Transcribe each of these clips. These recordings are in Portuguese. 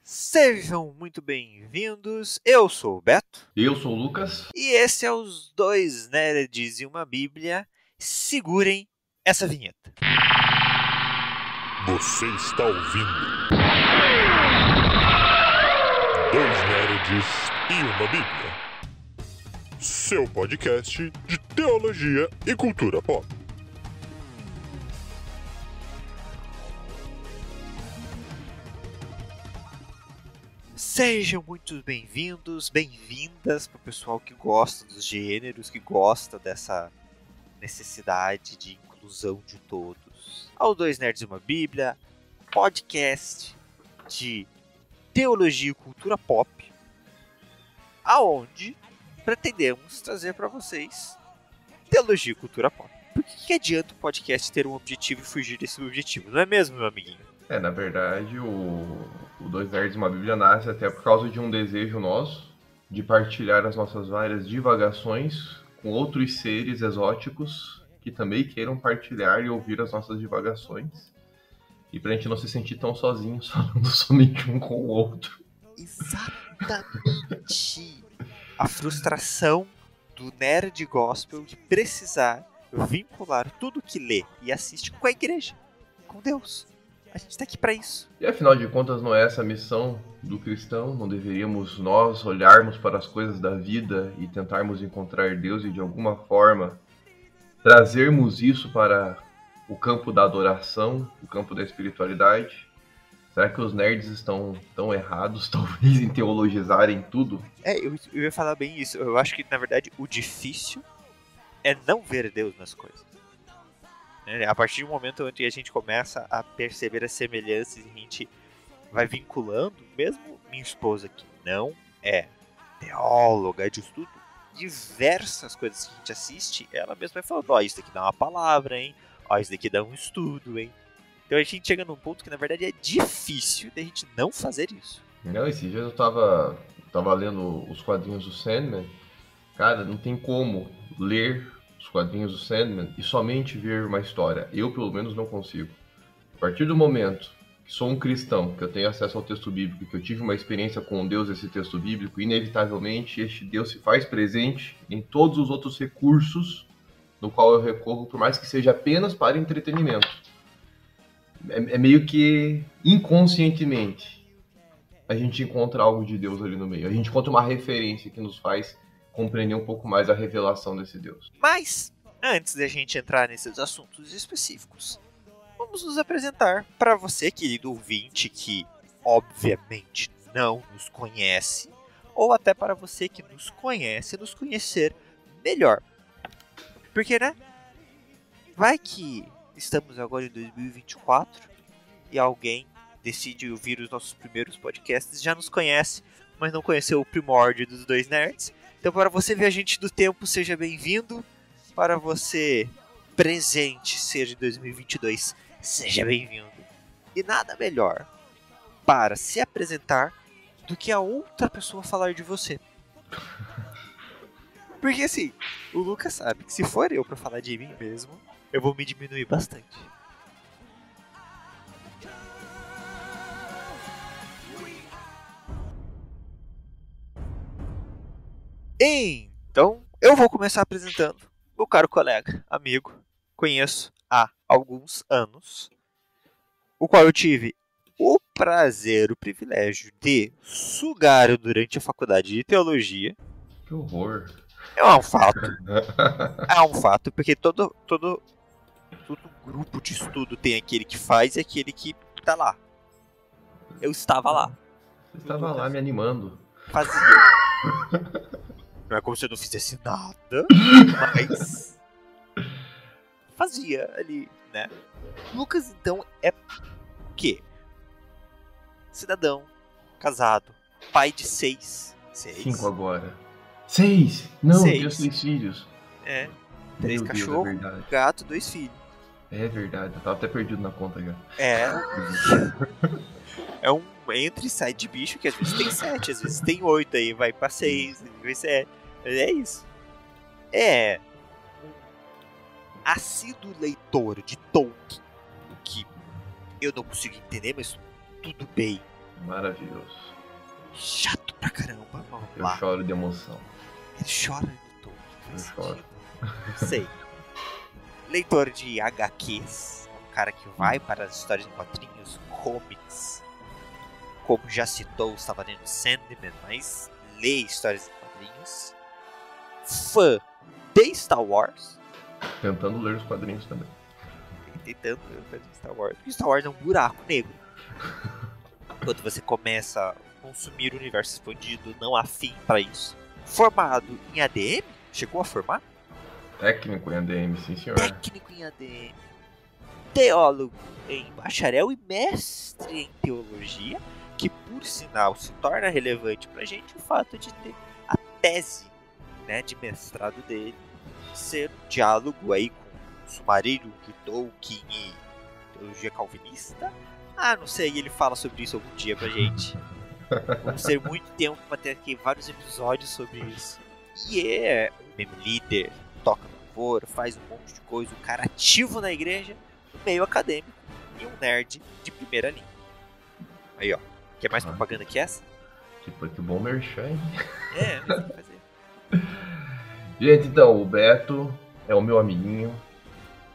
Sejam muito bem-vindos, eu sou o Beto. Eu sou o Lucas. E esse é os dois nerds e uma bíblia. Segurem essa vinheta. Você está ouvindo Dois Nerds e uma Bíblia, seu podcast de teologia e cultura pop. Sejam muito bem-vindos, bem-vindas para o pessoal que gosta dos gêneros, que gosta dessa necessidade de inclusão de todos. Ao Dois Nerds e uma Bíblia, podcast de teologia e cultura pop, aonde pretendemos trazer para vocês teologia e cultura pop. Por que adianta o podcast ter um objetivo e fugir desse objetivo? Não é mesmo, meu amiguinho? Na verdade, o Dois Nerds e uma Bíblia nasce até por causa de um desejo nosso de partilhar as nossas várias divagações com outros seres exóticos que também queiram partilhar e ouvir as nossas divagações. E pra gente não se sentir tão sozinhos, falando somente um com o outro. Exatamente! A frustração do nerd gospel de precisar vincular tudo que lê e assiste com a igreja, com Deus. A gente tá aqui pra isso. E afinal de contas, não é essa a missão do cristão? Não deveríamos nós olharmos para as coisas da vida e tentarmos encontrar Deus e de alguma forma trazermos isso para o campo da adoração, o campo da espiritualidade? Será que os nerds estão tão errados, talvez, em teologizarem tudo? Eu ia falar bem isso. Eu acho que, na verdade, o difícil é não ver Deus nas coisas. A partir do momento onde a gente começa a perceber as semelhanças e a gente vai vinculando, mesmo minha esposa que não é teóloga de estudo, diversas coisas que a gente assiste, ela mesma vai falando, ó, isso daqui dá uma palavra, hein? Ó, isso daqui dá um estudo, hein? Então a gente chega num ponto que na verdade é difícil da gente não fazer isso. Não, esses dias eu tava lendo os quadrinhos do Sandman. Cara, não tem como ler os quadrinhos do Sandman e somente ver uma história. Eu, pelo menos, não consigo. A partir do momento que sou um cristão, que eu tenho acesso ao texto bíblico, que eu tive uma experiência com Deus esse texto bíblico, inevitavelmente este Deus se faz presente em todos os outros recursos no qual eu recorro, por mais que seja apenas para entretenimento. É meio que inconscientemente a gente encontra algo de Deus ali no meio. A gente encontra uma referência que nos faz compreender um pouco mais a revelação desse Deus. Mas, antes da gente entrar nesses assuntos específicos, vamos nos apresentar para você, querido ouvinte, que obviamente não nos conhece, ou até para você que nos conhece, nos conhecer melhor. Porque, né? Vai que estamos agora em 2024 e alguém decide ouvir os nossos primeiros podcasts, já nos conhece, mas não conheceu o primórdio dos Dois Nerds. Então, para você viajante do tempo, seja bem-vindo. Para você presente, seja em 2022, seja bem-vindo. E nada melhor para se apresentar do que a outra pessoa falar de você. Porque assim, o Lucas sabe que se for eu para falar de mim mesmo, eu vou me diminuir bastante. Então, eu vou começar apresentando meu caro colega, amigo, conheço há alguns anos, o qual eu tive o prazer, o privilégio de sugar durante a faculdade de teologia. Que horror. É um fato. É um fato, porque todo grupo de estudo tem aquele que faz e aquele que tá lá. Eu estava lá. Você estava lá me animando. Fazia. Não é como se eu não fizesse nada, mas fazia ali, né? Lucas, então, é o quê? Cidadão, casado, pai de 6. 5 agora. 6! Não, 6. tenho 6 filhos. 3 Meu cachorros, Deus, é gato, 2 filhos. É verdade, eu tava até perdido na conta já. É um entra e sai de bicho que às vezes tem 7, às vezes tem 8, aí vai pra 6, vai 7. É isso. É um assíduo leitor de Tolkien, que eu não consigo entender, mas tudo bem. Maravilhoso. Chato pra caramba, mas vamos Eu lá. choro de emoção. Ele chora de todo. Eu choro. Não sei. Leitor de HQs, um cara que vai para as histórias em quadrinhos, comics. Como já citou, estava lendo Sandman, mas lê histórias em quadrinhos. Fã de Star Wars. Tentando ler os quadrinhos também. Tentando ler o quadrinho de Star Wars. Porque Star Wars é um buraco negro. Quando você começa a consumir o universo expandido, não há fim para isso. Formado em ADM? Chegou a formar? Técnico em ADM, sim senhor. Técnico em ADM. Teólogo em bacharel e mestre em teologia. Que, por sinal, se torna relevante pra gente o fato de ter a tese, né, de mestrado dele ser um diálogo aí com o Silmarillion de Tolkien e teologia calvinista. Ah, não sei, ele fala sobre isso algum dia pra gente. Vamos ter muito tempo pra ter aqui vários episódios sobre isso. E é um meme líder, toca louvor, faz um monte de coisa, um cara ativo na igreja, no meio acadêmico e um nerd de primeira linha. Aí, ó. Quer mais propaganda que essa? Que bom merchan, hein? É, mas tem que fazer. Gente, então, o Beto é o meu amiguinho.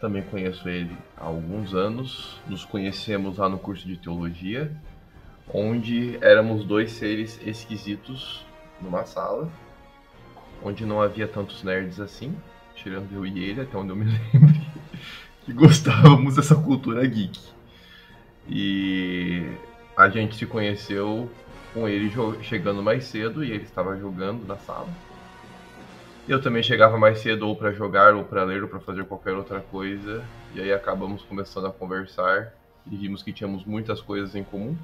Também conheço ele há alguns anos. Nos conhecemos lá no curso de teologia, onde éramos dois seres esquisitos numa sala, onde não havia tantos nerds assim, tirando eu e ele, até onde eu me lembro, que gostávamos dessa cultura geek. E a gente se conheceu com ele chegando mais cedo e ele estava jogando na sala. Eu também chegava mais cedo ou para jogar, ou para ler, ou para fazer qualquer outra coisa. E aí acabamos começando a conversar e vimos que tínhamos muitas coisas em comum.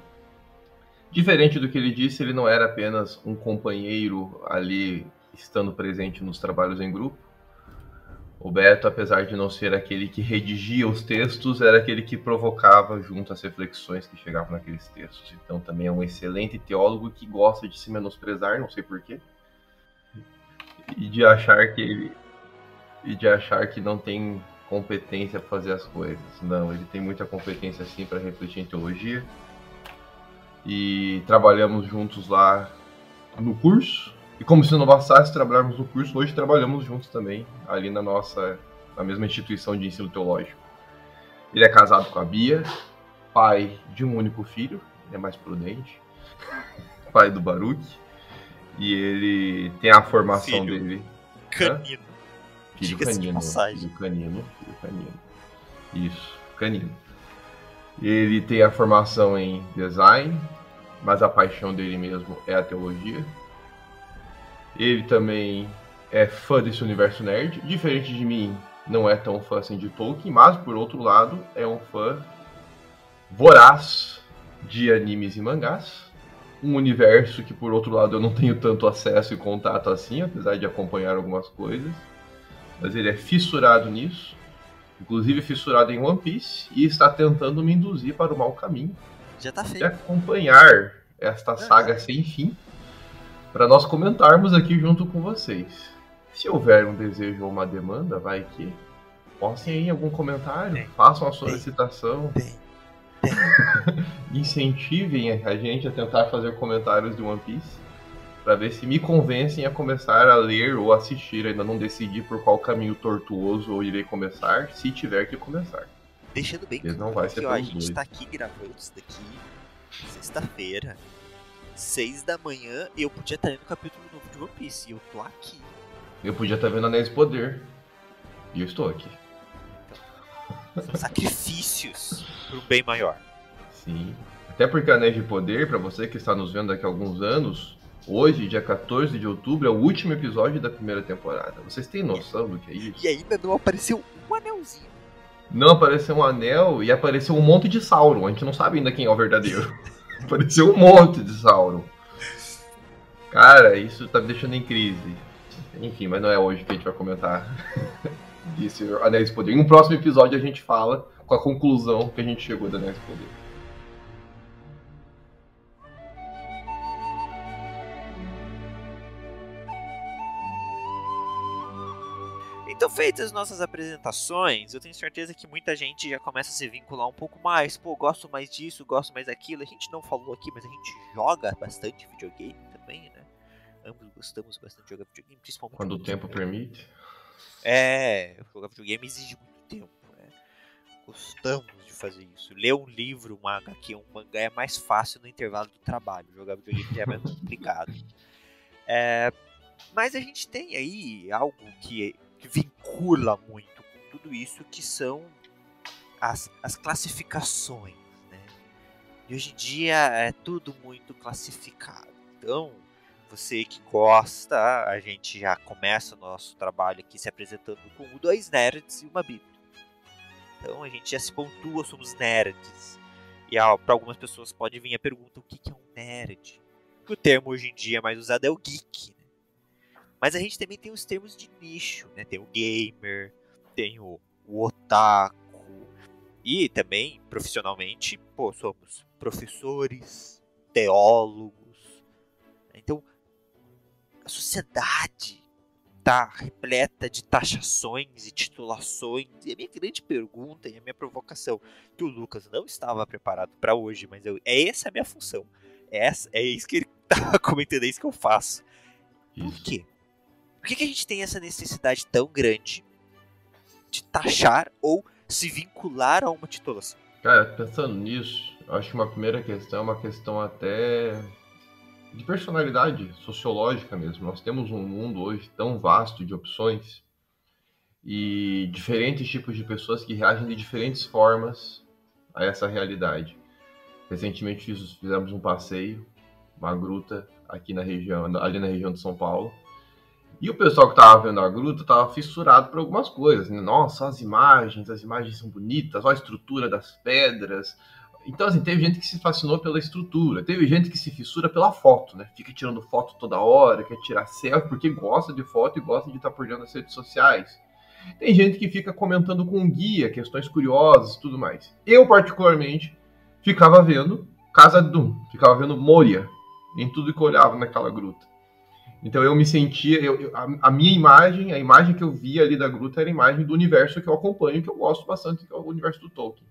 Diferente do que ele disse, ele não era apenas um companheiro ali estando presente nos trabalhos em grupo. O Beto, apesar de não ser aquele que redigia os textos, era aquele que provocava junto as reflexões que chegavam naqueles textos. Então também é um excelente teólogo que gosta de se menosprezar, não sei porquê. E de achar que não tem competência para fazer as coisas. Não, ele tem muita competência sim para refletir em teologia. E trabalhamos juntos lá no curso. E como se não bastasse trabalharmos no curso, hoje trabalhamos juntos também, ali na mesma instituição de ensino teológico. Ele é casado com a Bia, pai de um único filho, ele é mais prudente, pai do Baruch, e ele tem a formação Filho dele. canino. Filho Diga-se de canino, passagem. filho canino. Isso, canino. Ele tem a formação em design, mas a paixão dele mesmo é a teologia. Ele também é fã desse universo nerd, diferente de mim, não é tão fã assim de Tolkien, mas por outro lado é um fã voraz de animes e mangás. Um universo que por outro lado eu não tenho tanto acesso e contato assim, apesar de acompanhar algumas coisas. Mas ele é fissurado nisso, inclusive fissurado em One Piece, e está tentando me induzir para o mau caminho. Já tá De feito. acompanhar esta saga sem fim, para nós comentarmos aqui junto com vocês. Se houver um desejo ou uma demanda, vai que postem aí algum comentário, façam a solicitação, incentivem a gente a tentar fazer comentários de One Piece, para ver se me convencem a começar a ler ou assistir. Ainda não decidi por qual caminho tortuoso eu irei começar, se tiver que começar. Deixando bem Não vai ser que ó, a pelos gente dois. tá aqui gravando isso daqui sexta-feira, 6 da manhã, e eu podia estar lendo o capítulo novo de One Piece, e eu tô aqui. Eu podia estar vendo Anéis de Poder, e eu estou aqui. São sacrifícios pro bem maior. Sim. Até porque Anéis de Poder, para você que está nos vendo daqui a alguns anos, hoje, dia 14 de outubro, é o último episódio da primeira temporada. Vocês têm noção do que é isso? E ainda não apareceu um anelzinho. Não apareceu um anel e apareceu um monte de Sauron. A gente não sabe ainda quem é o verdadeiro. Apareceu um monte de Sauron. Cara, isso tá me deixando em crise. Enfim, mas não é hoje que a gente vai comentar desse Anéis de Poder. Em um próximo episódio a gente fala com a conclusão que a gente chegou do Anéis de Poder. Então, feitas as nossas apresentações, eu tenho certeza que muita gente já começa a se vincular um pouco mais. Pô, gosto mais disso, gosto mais daquilo. A gente não falou aqui, mas a gente joga bastante videogame também, né? Ambos gostamos bastante de jogar videogame, principalmente Quando o tempo permite. Jogar videogame exige muito tempo, né? Gostamos de fazer isso. Ler um livro, um HQ, um mangá é mais fácil no intervalo do trabalho. Jogar videogame já é mais complicado. Mas a gente tem aí algo que vincula muito com tudo isso, que são as classificações, né? E hoje em dia é tudo muito classificado. Então, você que gosta, a gente já começa o nosso trabalho aqui se apresentando com 2 nerds e uma bíblia. Então a gente já se pontua, somos nerds. E para algumas pessoas pode vir a pergunta, o que é um nerd? O termo hoje em dia mais usado é o geek, né? Mas a gente também tem os termos de nicho, né? Tem o gamer, tem o otaku. E também, profissionalmente, somos professores, teólogos. Então, a sociedade está repleta de taxações e titulações. E a minha grande pergunta e a minha provocação, que o Lucas não estava preparado para hoje, mas essa é a minha função. É isso que ele estava comentando, é isso que eu faço. Por quê? Por que a gente tem essa necessidade tão grande de taxar ou se vincular a uma titulação? Cara, pensando nisso, eu acho que uma primeira questão é uma questão até de personalidade sociológica mesmo. Nós temos um mundo hoje tão vasto de opções e diferentes tipos de pessoas que reagem de diferentes formas a essa realidade. Recentemente fizemos um passeio, uma gruta aqui ali na região de São Paulo. E o pessoal que estava vendo a gruta estava fissurado por algumas coisas, né? Nossa, as imagens são bonitas, olha a estrutura das pedras. Então, assim, teve gente que se fascinou pela estrutura, teve gente que se fissura pela foto, né? Fica tirando foto toda hora, quer tirar selfie porque gosta de foto e gosta de estar por dentro das redes sociais. Tem gente que fica comentando com guia, questões curiosas e tudo mais. Eu, particularmente, ficava vendo Casa de Doom, ficava vendo Moria em tudo que eu olhava naquela gruta. Então eu me sentia, a minha imagem, a imagem que eu via ali da gruta era a imagem do universo que eu acompanho, que eu gosto bastante, que é o universo do Tolkien.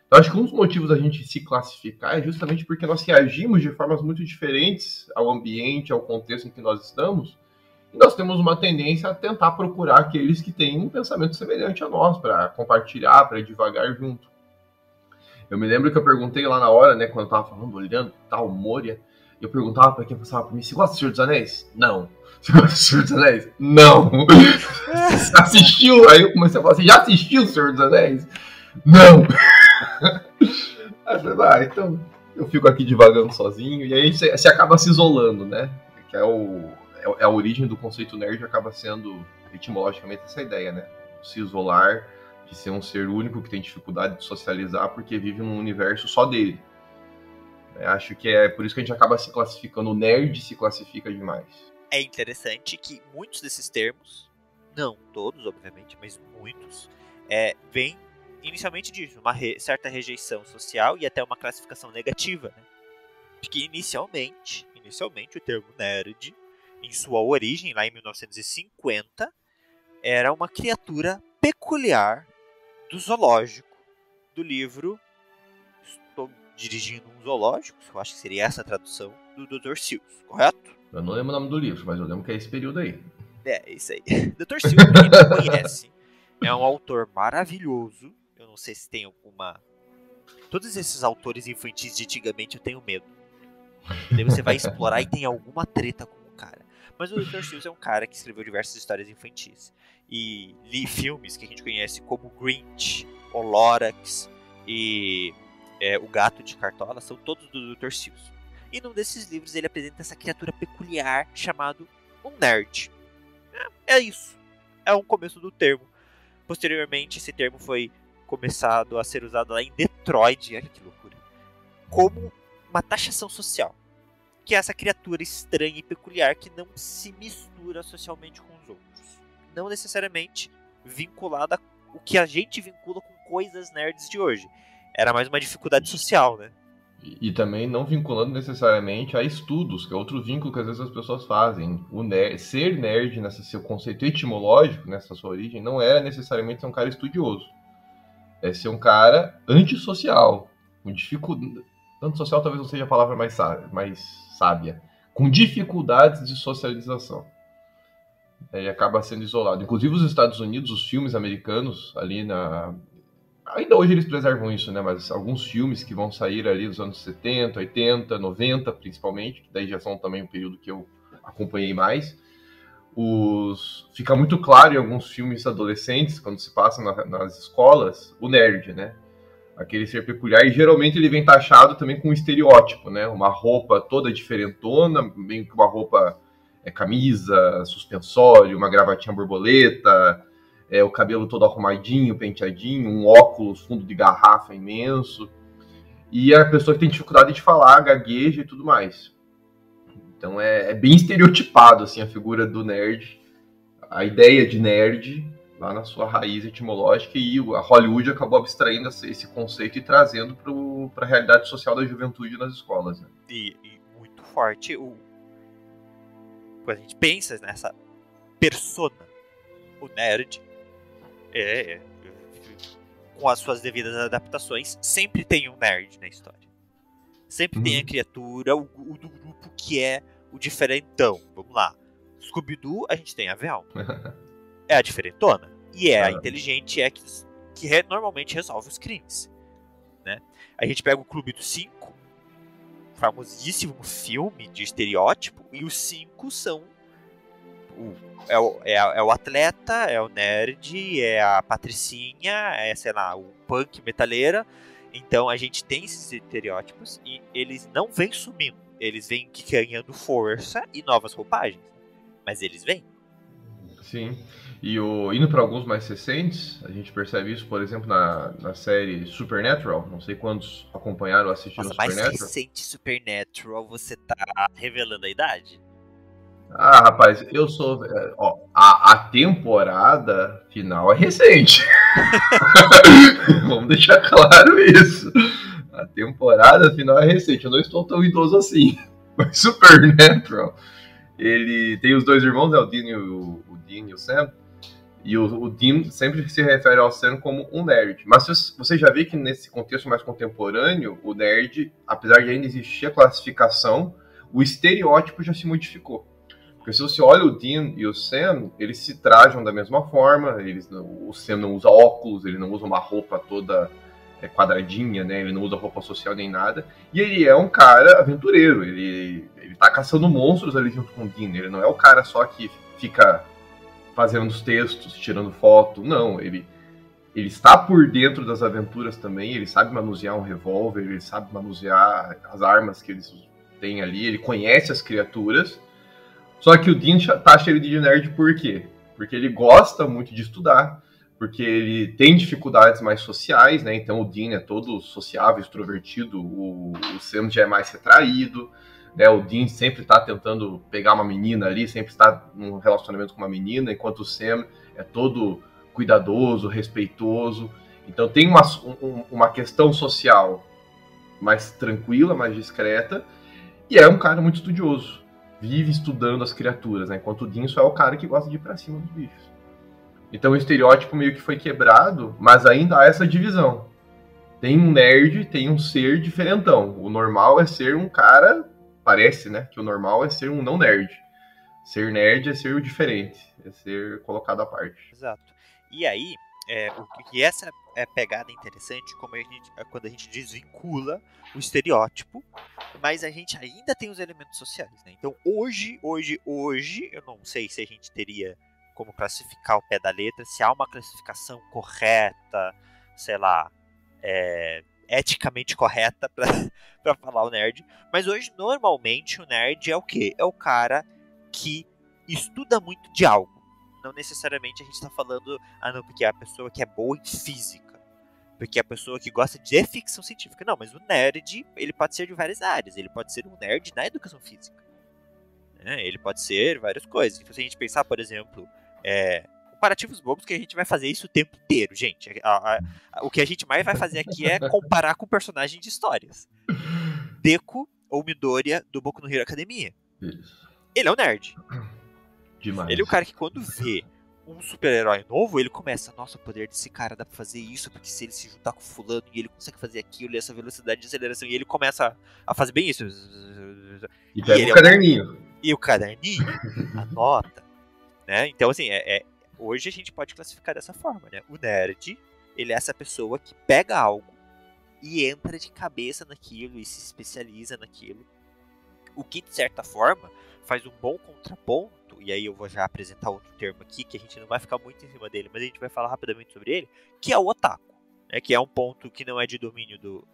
Então acho que um dos motivos da gente se classificar é justamente porque nós reagimos de formas muito diferentes ao ambiente, ao contexto em que nós estamos, e nós temos uma tendência a tentar procurar aqueles que têm um pensamento semelhante a nós, para compartilhar, para divagar junto. Eu me lembro que eu perguntei lá na hora, né, quando eu tava falando, olhando, tal, Moria, eu perguntava pra quem passava por mim, você gosta do Senhor dos Anéis? Não. Você gosta do Senhor dos Anéis? Não. Você assistiu? Aí eu comecei a falar, você já assistiu o Senhor dos Anéis? Não. Então eu fico aqui divagando sozinho, e aí você acaba se isolando, né? Que é a origem do conceito nerd, acaba sendo, etimologicamente, essa ideia, né? Se isolar, de ser um ser único que tem dificuldade de socializar porque vive num universo só dele. Acho que é por isso que a gente acaba se classificando. O nerd se classifica demais. É interessante que muitos desses termos, não todos, obviamente, mas muitos, vêm inicialmente disso, uma certa rejeição social e até uma classificação negativa, né? Porque inicialmente o termo nerd, em sua origem, lá em 1950, era uma criatura peculiar do zoológico, do livro Estou Dirigindo um Zoológico, eu acho que seria essa a tradução, do Dr. Seuss, correto? Eu não lembro o nome do livro, mas eu lembro que é esse período aí. É, isso aí. Dr. Seuss, pra quem não conhece, é um autor maravilhoso. Eu não sei se tem alguma... Todos esses autores infantis de antigamente eu tenho medo. Daí você vai explorar e tem alguma treta com o cara. Mas o Dr. Seuss é um cara que escreveu diversas histórias infantis. E li filmes que a gente conhece como Grinch, O Lorax e O Gato de Cartola, são todos do Dr. Seuss. E num desses livros ele apresenta essa criatura peculiar chamado um nerd. É isso. É um começo do termo. Posteriormente esse termo foi começado a ser usado lá em Detroit, olha que loucura, como uma taxação social. Que é essa criatura estranha e peculiar que não se mistura socialmente com os outros. Não necessariamente vinculada ao que a gente vincula com coisas nerds de hoje. Era mais uma dificuldade social, né? E também não vinculando necessariamente a estudos, que é outro vínculo que às vezes as pessoas fazem. Ser nerd, nesse seu conceito etimológico, nessa sua origem, não era necessariamente ser um cara estudioso. É ser um cara antissocial, com dificuldade. Antissocial talvez não seja a palavra mais sábia. Com dificuldades de socialização. Ele acaba sendo isolado. Inclusive os Estados Unidos, os filmes americanos, ali na... Ainda hoje eles preservam isso, né? Mas alguns filmes que vão sair ali nos anos 70, 80, 90, principalmente, que daí já são também um período que eu acompanhei mais. Fica muito claro em alguns filmes adolescentes, quando se passa nas escolas, o nerd, né? Aquele ser peculiar, e geralmente ele vem taxado também com um estereótipo, né? Uma roupa toda diferentona, meio que uma roupa camisa, suspensório, uma gravatinha borboleta, o cabelo todo arrumadinho, penteadinho, um óculos, fundo de garrafa imenso, e a pessoa que tem dificuldade de falar, gagueja e tudo mais. Então é bem estereotipado assim, a figura do nerd, a ideia de nerd, lá na sua raiz etimológica, e a Hollywood acabou abstraindo esse conceito e trazendo para a realidade social da juventude nas escolas. Né? E muito forte, quando a gente pensa nessa persona, o nerd, com as suas devidas adaptações, sempre tem um nerd na história. Sempre tem a criatura, o do grupo que é o diferentão. Vamos lá. Scooby-Doo, a gente tem a Velma. É a diferentona. E é a inteligente, que normalmente resolve os crimes. Né? A gente pega o Clube dos Cinco, famosíssimo filme de estereótipo, e os cinco são é o atleta, é o nerd, é a patricinha, sei lá, o punk metaleira. Então a gente tem esses estereótipos e eles não vêm sumindo. Eles vêm ganhando força e novas roupagens. Mas eles vêm. Sim. E indo para alguns mais recentes, a gente percebe isso, por exemplo, na série Supernatural. Não sei quantos acompanharam ou assistiram Supernatural. Mais recente Supernatural, você tá revelando a idade? Ah, rapaz, eu sou... a temporada final é recente. Vamos deixar claro isso. A temporada final é recente. Eu não estou tão idoso assim. Mas Supernatural, ele tem os dois irmãos, né, o Dean e o Sam. E o Dean sempre se refere ao Sam como um nerd. Mas você já vê que nesse contexto mais contemporâneo, o nerd, apesar de ainda existir a classificação, o estereótipo já se modificou. Porque se você olha o Dean e o Sam, eles se trajam da mesma forma, o Sam não usa óculos, ele não usa uma roupa toda quadradinha, né? Ele não usa roupa social nem nada, e ele é um cara aventureiro, ele tá caçando monstros ali junto com o Dean, ele não é o cara só que fica fazendo os textos, tirando foto, não, ele está por dentro das aventuras também, ele sabe manusear um revólver, ele sabe manusear as armas que eles têm ali, ele conhece as criaturas. Só que o Dean taxa ele de nerd por quê? Porque ele gosta muito de estudar, porque ele tem dificuldades mais sociais, né? Então o Dean é todo sociável, extrovertido, o Sam já é mais retraído, né? O Dean sempre está tentando pegar uma menina ali, sempre está num relacionamento com uma menina, enquanto o Sam é todo cuidadoso, respeitoso. Então tem uma questão social mais tranquila, mais discreta, e é um cara muito estudioso. Vive estudando as criaturas, né? Enquanto o Dean só é o cara que gosta de ir pra cima dos bichos. Então o estereótipo meio que foi quebrado, mas ainda há essa divisão. Tem um nerd, tem um ser diferentão. O normal é ser um cara, parece, né? Que o normal é ser um não nerd. Ser nerd é ser o diferente, é ser colocado à parte. Exato. E aí, essa é a pegada interessante, quando a gente desvincula o estereótipo, mas a gente ainda tem os elementos sociais, né? Então hoje, eu não sei se a gente teria como classificar o pé da letra, se há uma classificação correta, sei lá, eticamente correta para falar o nerd, mas hoje normalmente o nerd é o quê? É o cara que estuda muito de algo. Não necessariamente a gente está falando, não, porque é a pessoa que é boa em física, porque é a pessoa que gosta de ficção científica. Não, mas o nerd, ele pode ser de várias áreas. Ele pode ser um nerd na educação física, né? Ele pode ser várias coisas. Então, se a gente pensar, por exemplo, comparativos bobos, que a gente vai fazer isso o tempo inteiro, gente. O que a gente mais vai fazer aqui é comparar com personagens de histórias. Deku ou Midoriya do Boku no Hero Academia. Isso. Ele é um nerd. Demais. Ele é o cara que quando vê um super-herói novo, ele começa, nossa, o poder desse cara dá pra fazer isso, porque se ele se juntar com fulano e ele consegue fazer aquilo, e essa velocidade de aceleração, e ele começa a fazer bem isso. E pega ele o caderninho. E o caderninho anota, né? Então, assim, hoje a gente pode classificar dessa forma, né? O nerd, ele é essa pessoa que pega algo e entra de cabeça naquilo e se especializa naquilo. O que, de certa forma, faz um bom contraponto, e aí eu vou já apresentar outro termo aqui, que a gente não vai ficar muito em cima dele, mas a gente vai falar rapidamente sobre ele, que é o otaku, né? Que é um ponto que não é de domínio do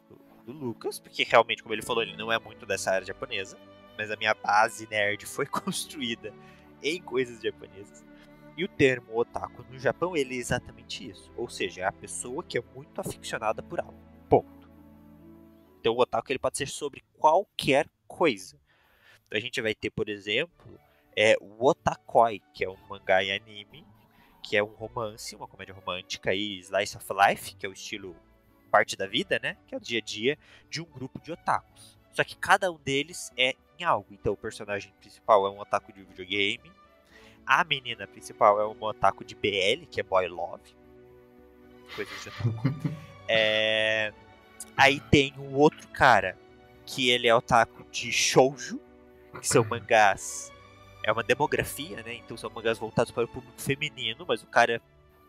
Lucas, porque realmente, como ele falou, ele não é muito dessa área japonesa, mas a minha base nerd foi construída em coisas japonesas. E o termo otaku no Japão, ele é exatamente isso, ou seja, é a pessoa que é muito aficionada por algo, ponto. Então o otaku ele pode ser sobre qualquer coisa. Então a gente vai ter, por exemplo, o Otakoi, que é um mangá e anime, que é um romance, uma comédia romântica e slice of life, que é o estilo parte da vida, né? Que é o dia a dia de um grupo de otakus. Só que cada um deles é em algo. Então o personagem principal é um otaku de videogame, a menina principal é uma otaku de BL, que é boy love, coisas de otaku. Aí tem um outro cara, que ele é otaku de shoujo, que são mangás, é uma demografia, né? Então são mangás voltados para o público feminino, mas o cara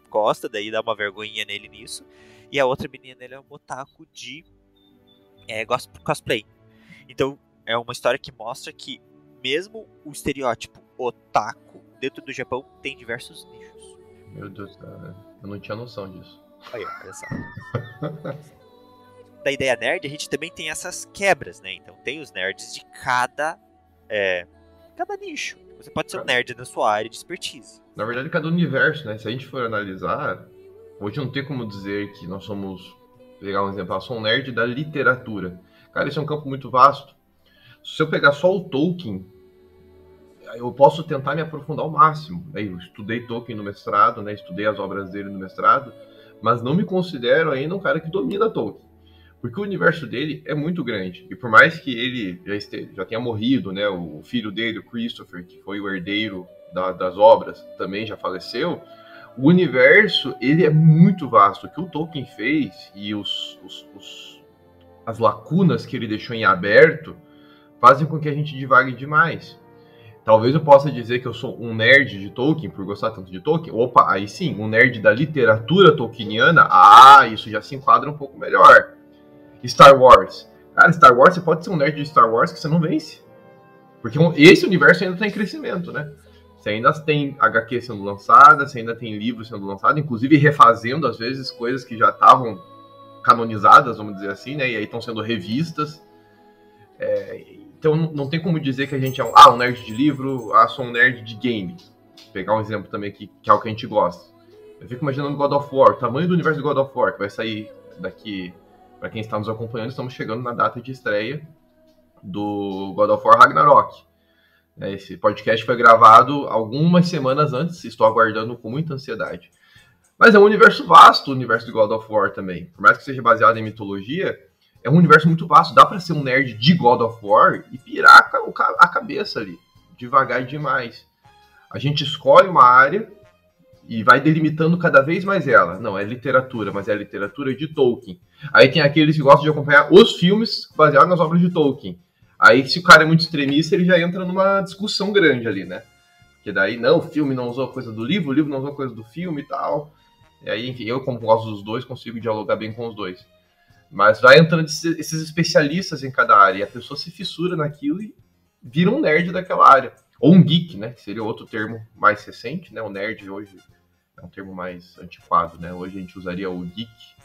gosta, daí dá uma vergonhinha nele nisso. E a outra menina, ele é um otaku de cosplay. Então é uma história que mostra que mesmo o estereótipo otaku dentro do Japão tem diversos nichos. Meu Deus, cara, eu não tinha noção disso. Aí, olha só. Da ideia nerd, a gente também tem essas quebras, né? Então tem os nerds de cada nicho. Você pode ser um nerd na sua área de expertise. Na verdade, cada universo, né? Se a gente for analisar, hoje não tem como dizer que nós somos, pegar um exemplo, eu sou um nerd da literatura. Cara, esse é um campo muito vasto. Se eu pegar só o Tolkien, eu posso tentar me aprofundar ao máximo. Eu estudei Tolkien no mestrado, né? Estudei as obras dele no mestrado, mas não me considero ainda um cara que domina Tolkien. Porque o universo dele é muito grande. E por mais que ele já tenha morrido, né? O filho dele, o Christopher, que foi o herdeiro das obras, também já faleceu. O universo, ele é muito vasto. O que o Tolkien fez e as lacunas que ele deixou em aberto fazem com que a gente divague demais. Talvez eu possa dizer que eu sou um nerd de Tolkien, por gostar tanto de Tolkien. Opa, aí sim, um nerd da literatura tolkieniana. Isso já se enquadra um pouco melhor. Star Wars. Cara, Star Wars, você pode ser um nerd de Star Wars que você não vence. Porque esse universo ainda está em crescimento, né? Você ainda tem HQ sendo lançada, você ainda tem livros sendo lançados, inclusive refazendo, às vezes, coisas que já estavam canonizadas, vamos dizer assim, né? E aí estão sendo revistas. Então não tem como dizer que a gente é um nerd de livro, sou um nerd de game. Vou pegar um exemplo também que é o que a gente gosta. Eu fico imaginando God of War, o tamanho do universo de God of War, que vai sair daqui... Para quem está nos acompanhando, estamos chegando na data de estreia do God of War Ragnarok. Esse podcast foi gravado algumas semanas antes, estou aguardando com muita ansiedade. Mas é um universo vasto, o universo de God of War também. Por mais que seja baseado em mitologia, é um universo muito vasto. Dá para ser um nerd de God of War e pirar a cabeça ali, devagar demais. A gente escolhe uma área e vai delimitando cada vez mais ela. Não, é literatura, mas é a literatura de Tolkien. Aí tem aqueles que gostam de acompanhar os filmes baseados nas obras de Tolkien. Aí, se o cara é muito extremista, ele já entra numa discussão grande ali, né? Porque daí, não, o filme não usou coisa do livro, o livro não usou coisa do filme e tal. E aí, enfim, eu, como gosto dos dois, consigo dialogar bem com os dois. Mas vai entrando esses especialistas em cada área, e a pessoa se fissura naquilo e vira um nerd daquela área. Ou um geek, né? Que seria outro termo mais recente, né? O nerd hoje é um termo mais antiquado, né? Hoje a gente usaria o geek,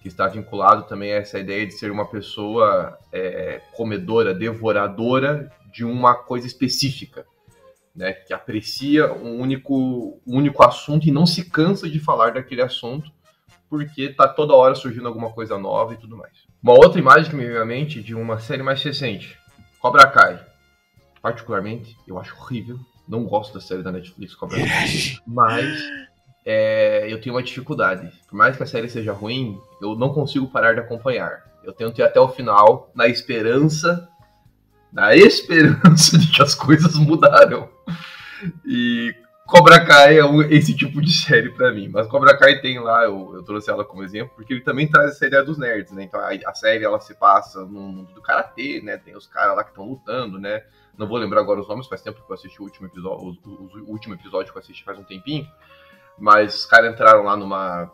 que está vinculado também a essa ideia de ser uma pessoa comedora, devoradora de uma coisa específica, né? Que aprecia um único assunto e não se cansa de falar daquele assunto, porque está toda hora surgindo alguma coisa nova e tudo mais. Uma outra imagem que me veio à mente de uma série mais recente, Cobra Kai. Particularmente, eu acho horrível. Não gosto da série da Netflix, Cobra Kai. Mas eu tenho uma dificuldade. Por mais que a série seja ruim, eu não consigo parar de acompanhar. Eu tento ir até o final na esperança de que as coisas mudaram. E Cobra Kai é esse tipo de série pra mim. Mas Cobra Kai tem lá, eu trouxe ela como exemplo, porque ele também traz essa ideia dos nerds, né? Então a série, ela se passa no mundo do karatê, né? Tem os caras lá que estão lutando, né? Não vou lembrar agora os nomes, faz tempo que eu assisti o último episódio que eu assisti faz um tempinho. Mas os caras entraram lá numa...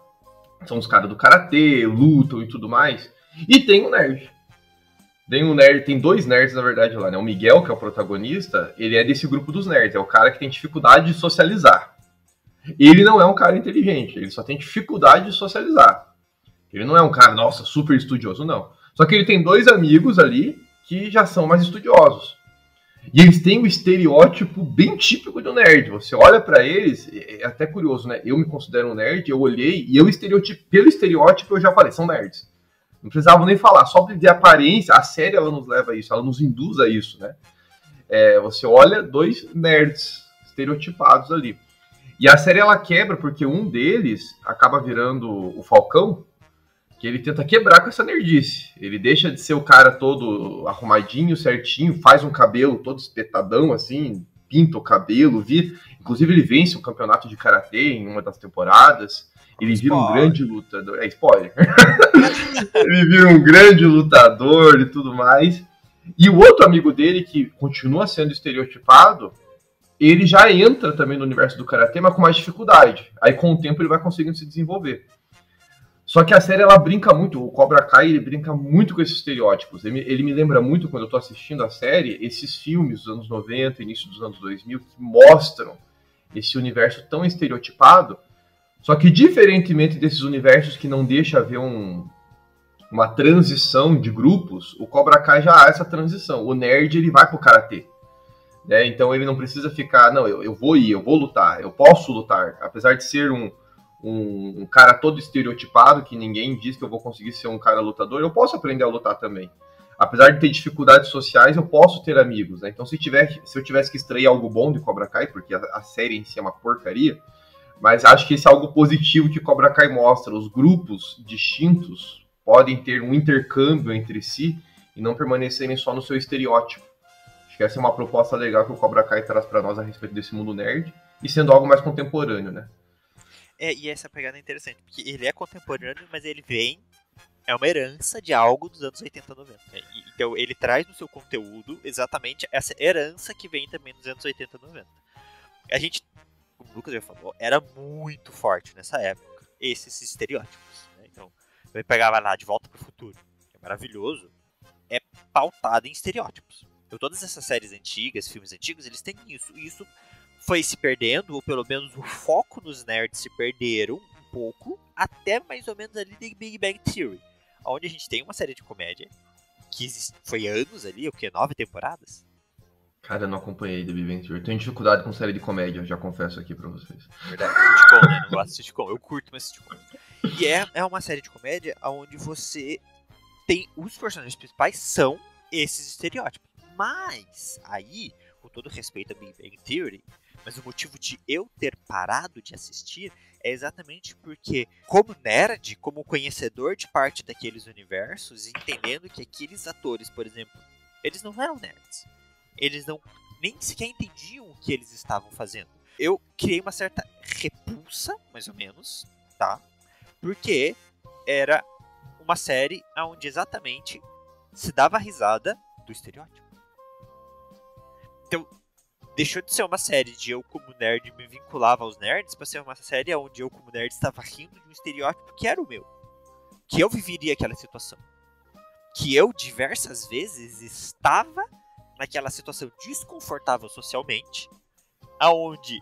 São os caras do karatê, lutam e tudo mais. E tem um nerd. Tem dois nerds, na verdade, lá, né? O Miguel, que é o protagonista, ele é desse grupo dos nerds. É o cara que tem dificuldade de socializar. Ele não é um cara inteligente, ele só tem dificuldade de socializar. Ele não é um cara, nossa, super estudioso, não. Só que ele tem dois amigos ali que já são mais estudiosos. E eles têm um estereótipo bem típico do nerd. Você olha pra eles, é até curioso, né? Eu me considero um nerd, eu olhei e pelo estereótipo eu já falei, são nerds. Não precisavam nem falar, só de aparência, a série ela nos leva a isso, ela nos induz a isso, né? Você olha dois nerds estereotipados ali. E a série ela quebra porque um deles acaba virando o Falcão, que ele tenta quebrar com essa nerdice. Ele deixa de ser o cara todo arrumadinho, certinho, faz um cabelo todo espetadão, assim, pinta o cabelo, inclusive ele vence o campeonato de karatê em uma das temporadas. Ele vira um grande lutador. É spoiler. Ele vira um grande lutador e tudo mais. E o outro amigo dele, que continua sendo estereotipado, ele já entra também no universo do karatê, mas com mais dificuldade. Aí com o tempo ele vai conseguindo se desenvolver. Só que a série ela brinca muito, o Cobra Kai ele brinca muito com esses estereótipos. Ele me lembra muito, quando eu tô assistindo a série, esses filmes dos anos 90, início dos anos 2000, que mostram esse universo tão estereotipado. Só que, diferentemente desses universos que não deixa haver uma transição de grupos, o Cobra Kai já há essa transição. O nerd, ele vai pro karatê. Né? Então, ele não precisa ficar, não, eu vou lutar, eu posso lutar. Apesar de ser um cara todo estereotipado, que ninguém diz que eu vou conseguir ser um cara lutador, eu posso aprender a lutar também. Apesar de ter dificuldades sociais, eu posso ter amigos. Né? Então, se eu tivesse que extrair algo bom de Cobra Kai, porque a série em si é uma porcaria, mas acho que esse é algo positivo que Cobra Kai mostra. Os grupos distintos podem ter um intercâmbio entre si e não permanecerem só no seu estereótipo. Acho que essa é uma proposta legal que o Cobra Kai traz para nós a respeito desse mundo nerd e sendo algo mais contemporâneo, né? E essa pegada é interessante, porque ele é contemporâneo, mas ele é uma herança de algo dos anos 80, 90. Então ele traz no seu conteúdo exatamente essa herança que vem também dos anos 80, 90. A gente, como o Lucas já falou, era muito forte nessa época, esses estereótipos. Né? Então, eu pegava lá De Volta para o Futuro, que é maravilhoso, é pautado em estereótipos. Então, todas essas séries antigas, filmes antigos, eles têm isso. E isso foi se perdendo, ou pelo menos o foco nos nerds se perderam um pouco, até mais ou menos ali de Big Bang Theory, onde a gente tem uma série de comédia que foi anos ali, 9 temporadas? Cara, eu não acompanhei The Big Bang Theory. Eu tenho dificuldade com série de comédia, já confesso aqui pra vocês. Verdade, sitcom, né? Não gosto de sitcom. Eu curto mais sitcom. E é uma série de comédia onde você tem... Os personagens principais são esses estereótipos. Mas, aí, com todo respeito a Big Bang Theory, mas o motivo de eu ter parado de assistir é exatamente porque, como nerd, como conhecedor de parte daqueles universos, entendendo que aqueles atores, por exemplo, eles não eram nerds. Eles nem sequer entendiam o que eles estavam fazendo. Eu criei uma certa repulsa, mais ou menos, tá? Porque era uma série onde exatamente se dava risada do estereótipo. Então, deixou de ser uma série de eu como nerd me vinculava aos nerds para ser uma série onde eu como nerd estava rindo de um estereótipo que era o meu. Que eu viveria aquela situação. Que eu diversas vezes estava naquela situação desconfortável socialmente, aonde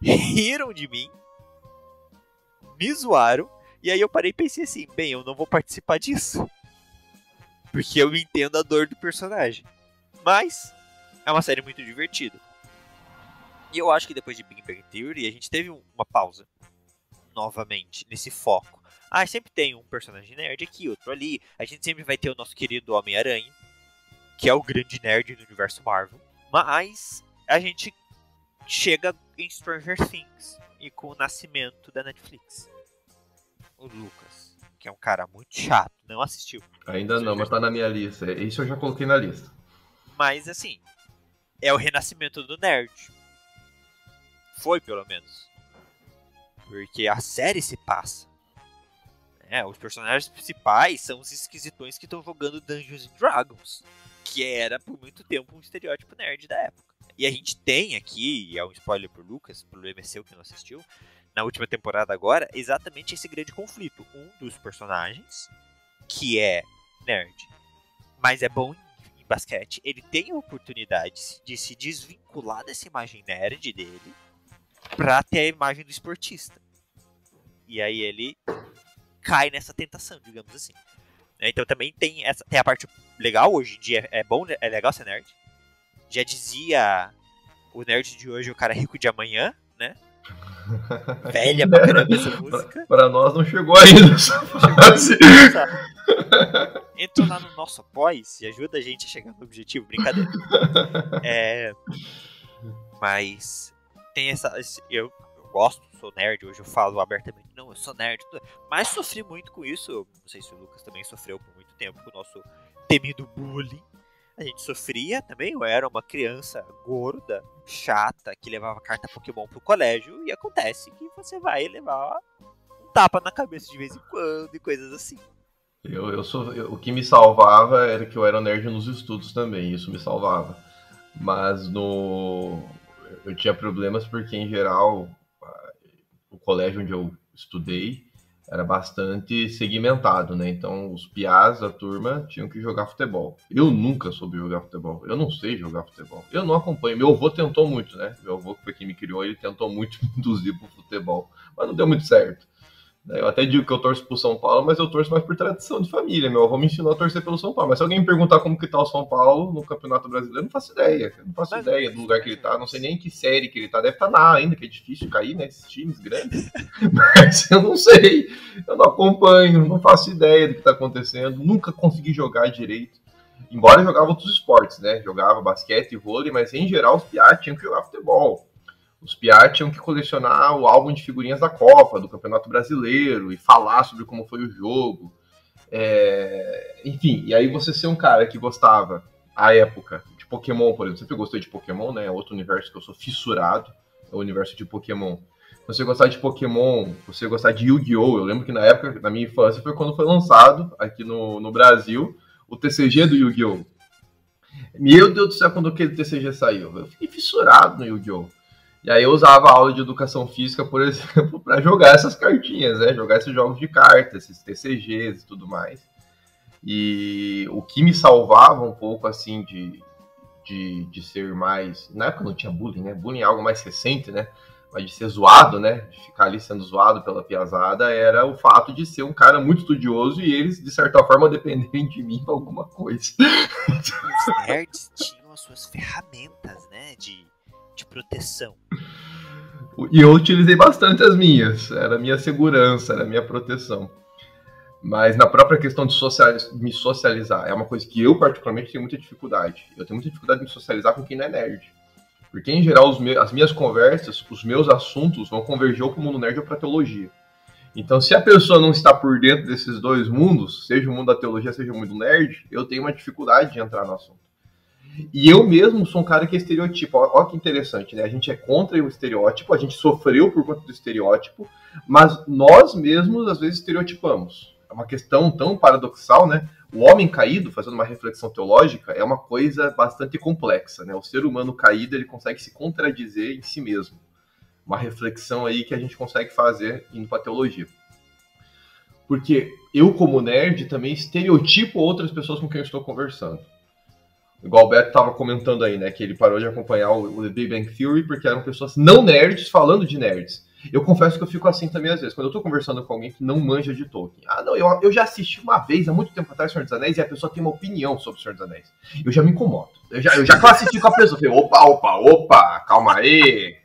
riram de mim, me zoaram, e aí eu parei e pensei assim, bem, eu não vou participar disso, porque eu entendo a dor do personagem. Mas é uma série muito divertida. E eu acho que depois de Big Bang Theory, a gente teve uma pausa, novamente, nesse foco. Sempre tem um personagem nerd aqui, outro ali, a gente sempre vai ter o nosso querido Homem-Aranha, que é o grande nerd do universo Marvel. Mas a gente chega em Stranger Things, e com o nascimento da Netflix. O Lucas, que é um cara muito chato, não assistiu. Ainda não, mas tá na minha lista. Isso eu já coloquei na lista. Mas assim, é o renascimento do nerd. Foi, pelo menos. Porque a série se passa. Os personagens principais são os esquisitões que estão jogando Dungeons and Dragons, que era por muito tempo um estereótipo nerd da época. E a gente tem aqui, e é um spoiler pro Lucas, o problema é seu que não assistiu, na última temporada agora, exatamente esse grande conflito. Um dos personagens, que é nerd, mas é bom em basquete, ele tem a oportunidade de se desvincular dessa imagem nerd dele pra ter a imagem do esportista. E aí ele cai nessa tentação, digamos assim. Então também tem a parte legal hoje em dia, é legal ser nerd. Já dizia o nerd de hoje, o cara rico de amanhã, né? Velha pra caramba essa música. Pra nós não chegou ainda essa fase. Entra lá no nosso após e ajuda a gente a chegar no objetivo, brincadeira. Mas tem eu gosto, sou nerd, hoje eu falo abertamente, não, eu sou nerd, mas sofri muito com isso, eu não sei se o Lucas também sofreu por muito tempo com o nosso temido bullying. A gente sofria também, eu era uma criança gorda, chata, que levava carta Pokémon pro colégio, e acontece que você vai levar um tapa na cabeça de vez em quando e coisas assim. O que me salvava era que eu era nerd nos estudos também, isso me salvava. Mas eu tinha problemas porque, em geral, o colégio onde eu estudei era bastante segmentado, né? Então, os piás da turma tinham que jogar futebol. Eu nunca soube jogar futebol. Eu não sei jogar futebol. Eu não acompanho. Meu avô tentou muito, né? Meu avô, que foi quem me criou, ele tentou muito me induzir pro futebol. Mas não deu muito certo. Eu até digo que eu torço pro São Paulo, mas eu torço mais por tradição de família. Meu avô me ensinou a torcer pelo São Paulo. Mas se alguém me perguntar como que tá o São Paulo no Campeonato Brasileiro, eu não faço ideia. Eu não faço ideia do lugar que ele tá. Não sei nem em que série que ele tá. Deve estar na A ainda, que é difícil cair, né? Esses times grandes. Mas eu não sei. Eu não acompanho, não faço ideia do que tá acontecendo. Nunca consegui jogar direito. Embora eu jogava outros esportes, né? Jogava basquete e vôlei, mas em geral os piá tinham que jogar futebol. Os piá tinham que colecionar o álbum de figurinhas da Copa, do Campeonato Brasileiro, e falar sobre como foi o jogo. Enfim, e aí você ser um cara que gostava, à época, de Pokémon, por exemplo. Você gostou de Pokémon, né? É outro universo que eu sou fissurado, é o universo de Pokémon. Você gostar de Pokémon, você gostar de Yu-Gi-Oh! Eu lembro que na época, na minha infância, foi quando foi lançado, aqui no Brasil, o TCG do Yu-Gi-Oh! Meu Deus do céu, quando aquele TCG saiu. Eu fiquei fissurado no Yu-Gi-Oh! E aí eu usava a aula de educação física, por exemplo, para jogar essas cartinhas, né? Jogar esses jogos de cartas, esses TCGs e tudo mais. E o que me salvava um pouco, assim, de ser mais... Na época não tinha bullying, né? Bullying é algo mais recente, né? Mas de ser zoado, né? De ficar ali sendo zoado pela piazada, era o fato de ser um cara muito estudioso e eles, de certa forma, dependerem de mim pra alguma coisa. Os nerds tinham as suas ferramentas, né? De proteção. E eu utilizei bastante as minhas. Era a minha segurança, era a minha proteção. Mas na própria questão de me socializar, é uma coisa que eu particularmente tenho muita dificuldade. Eu tenho muita dificuldade de me socializar com quem não é nerd. Porque, em geral, as minhas conversas, os meus assuntos vão converger ou para o mundo nerd ou para a teologia. Então, se a pessoa não está por dentro desses dois mundos, seja o mundo da teologia, seja o mundo nerd, eu tenho uma dificuldade de entrar no assunto. E eu mesmo sou um cara que é estereotipo. Olha que interessante, né? A gente é contra o estereótipo, a gente sofreu por conta do estereótipo, mas nós mesmos, às vezes, estereotipamos. É uma questão tão paradoxal, né? O homem caído, fazendo uma reflexão teológica, é uma coisa bastante complexa, né? O ser humano caído, ele consegue se contradizer em si mesmo. Uma reflexão aí que a gente consegue fazer indo para a teologia. Porque eu, como nerd, também estereotipo outras pessoas com quem eu estou conversando. Igual o Beto estava comentando aí, né? Que ele parou de acompanhar o The Big Bang Theory porque eram pessoas não nerds falando de nerds. Eu confesso que eu fico assim também às vezes. Quando eu tô conversando com alguém que não manja de Tolkien. Ah, não, eu já assisti uma vez, há muito tempo atrás, Senhor dos Anéis, e a pessoa tem uma opinião sobre o Senhor dos Anéis. Eu já me incomodo. Eu já assisti com a pessoa. Eu falei, opa, calma aí.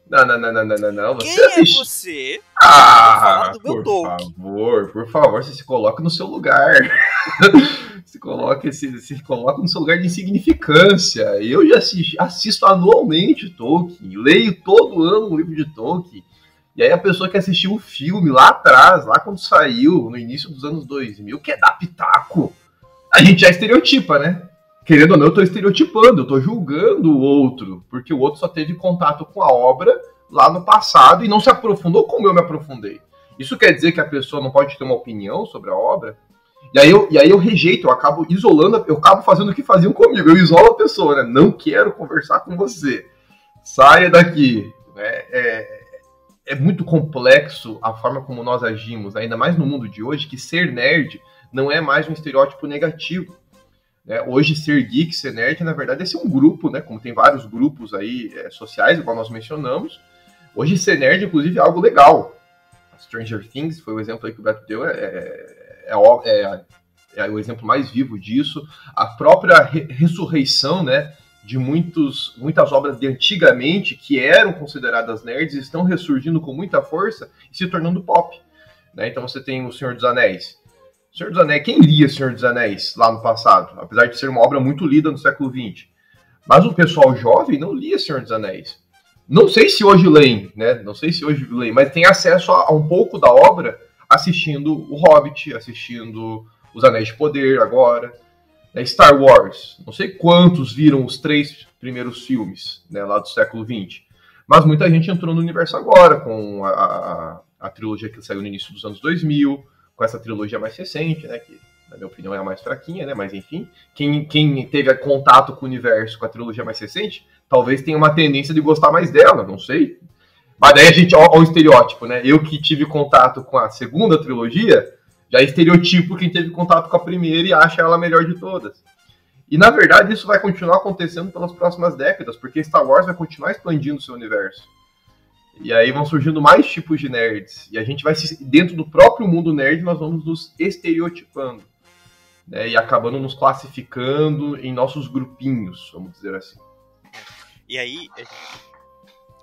Não. Quem é você? Ah, por favor, você se coloca no seu lugar. se coloca no seu lugar de insignificância. Eu já assisto anualmente Tolkien, leio todo ano um livro de Tolkien. E aí a pessoa que assistiu o filme lá atrás, lá quando saiu, no início dos anos 2000, quer dar pitaco, a gente já estereotipa, né? Querendo ou não, eu tô estereotipando, eu tô julgando o outro, porque o outro só teve contato com a obra lá no passado e não se aprofundou como eu me aprofundei. Isso quer dizer que a pessoa não pode ter uma opinião sobre a obra? E aí eu rejeito, eu acabo isolando, eu acabo fazendo o que faziam comigo, eu isolo a pessoa, né? Não quero conversar com você. Saia daqui. É muito complexo a forma como nós agimos, ainda mais no mundo de hoje, que ser nerd não é mais um estereótipo negativo. Né? Hoje, ser geek, ser nerd, na verdade, é ser um grupo, né? Como tem vários grupos aí sociais, igual nós mencionamos. Hoje, ser nerd, inclusive, é algo legal. Stranger Things foi o exemplo aí que o Beto deu, é o exemplo mais vivo disso. A própria ressurreição, né, de muitas obras de antigamente que eram consideradas nerds estão ressurgindo com muita força e se tornando pop. Né? Então você tem o Senhor dos Anéis. O Senhor dos Anéis, quem lia Senhor dos Anéis lá no passado? Apesar de ser uma obra muito lida no século XX. Mas o pessoal jovem não lia Senhor dos Anéis. Não sei se hoje leem, né? Não sei se hoje leem, mas tem acesso a um pouco da obra assistindo o Hobbit, assistindo Os Anéis de Poder agora, né? Star Wars. Não sei quantos viram os 3 primeiros filmes, né, lá do século XX. Mas muita gente entrou no universo agora, com a trilogia que saiu no início dos anos 2000, com essa trilogia mais recente, né, que na minha opinião é a mais fraquinha, né, mas enfim. Quem teve contato com o universo com a trilogia mais recente, talvez tenha uma tendência de gostar mais dela, não sei. Mas daí a gente, ó o estereótipo, né? Eu que tive contato com a segunda trilogia, já estereotipo quem teve contato com a primeira e acha ela a melhor de todas. E na verdade isso vai continuar acontecendo pelas próximas décadas, porque Star Wars vai continuar expandindo o seu universo. E aí vão surgindo mais tipos de nerds. E a gente vai, dentro do próprio mundo nerd, nós vamos nos estereotipando. Né? E acabando nos classificando em nossos grupinhos, vamos dizer assim. E aí, a